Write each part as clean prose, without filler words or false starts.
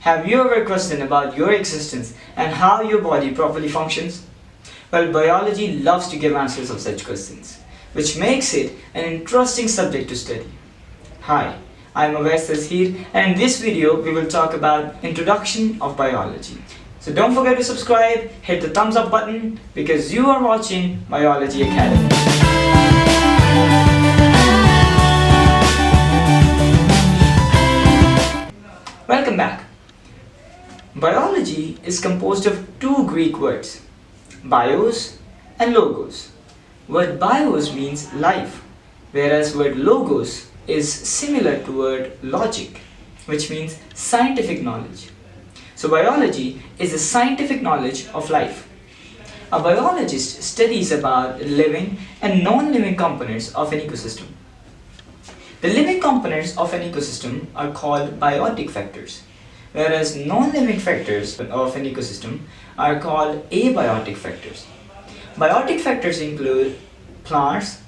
Have you ever questioned about your existence and how your body properly functions? Well, biology loves to give answers of such questions, which makes it an interesting subject to study. Hi, I'm Awais Tazheer, and in this video we will talk about Introduction of Biology. So don't forget to subscribe, hit the thumbs up button because you are watching Biology Academy. Welcome back. Biology is composed of two Greek words, bios and logos. Word bios means life, whereas word logos is similar to word logic, which means scientific knowledge. So biology is the scientific knowledge of life. A biologist studies about living and non-living components of an ecosystem. The living components of an ecosystem are called biotic factors, whereas non-living factors of an ecosystem are called abiotic factors. Biotic factors include plants,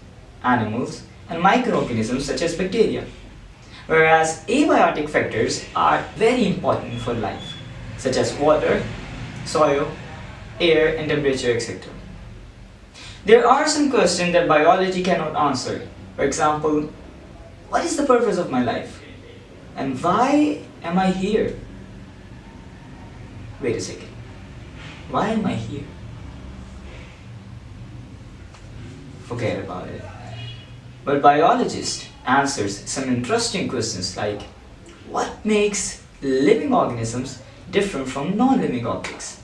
animals, and microorganisms such as bacteria, whereas abiotic factors are very important for life, such as water, soil, air, and temperature, etc. There are some questions that biology cannot answer. For example, what is the purpose of my life? And why am I here? Wait a second. Why am I here? Forget about it. But biologist answers some interesting questions like, what makes living organisms different from non-living objects?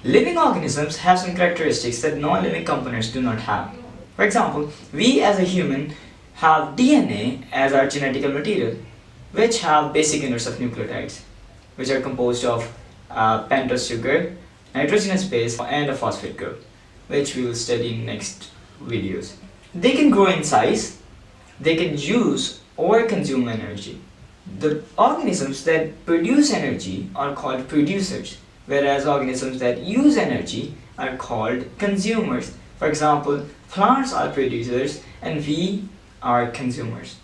Living organisms have some characteristics that non-living components do not have. For example, we as a human have DNA as our genetical material, which have basic units of nucleotides, which are composed of pentose sugar, nitrogenous base, and a phosphate group, which we will study in next videos. They can grow in size, they can use or consume energy. The organisms that produce energy are called producers, whereas organisms that use energy are called consumers. For example, plants are producers and we are consumers.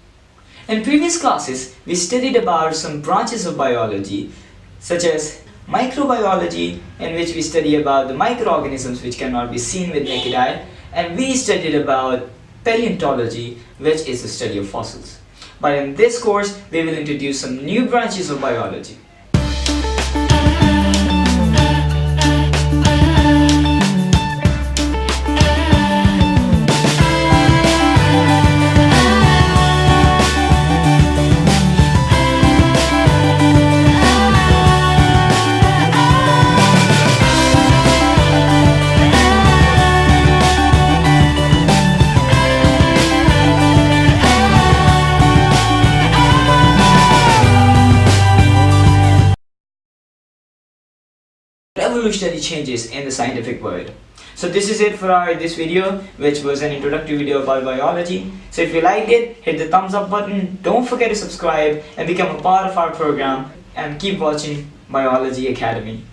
In previous classes, we studied about some branches of biology, such as microbiology, in which we study about the microorganisms which cannot be seen with naked eye, and we studied about paleontology, which is the study of fossils. But in this course, we will introduce some new branches of biology. Revolutionary changes in the scientific world. So this is it for this video, which was an introductory video about biology. So if you liked it, hit the thumbs up button, don't forget to subscribe and become a part of our program, and keep watching Biology Academy.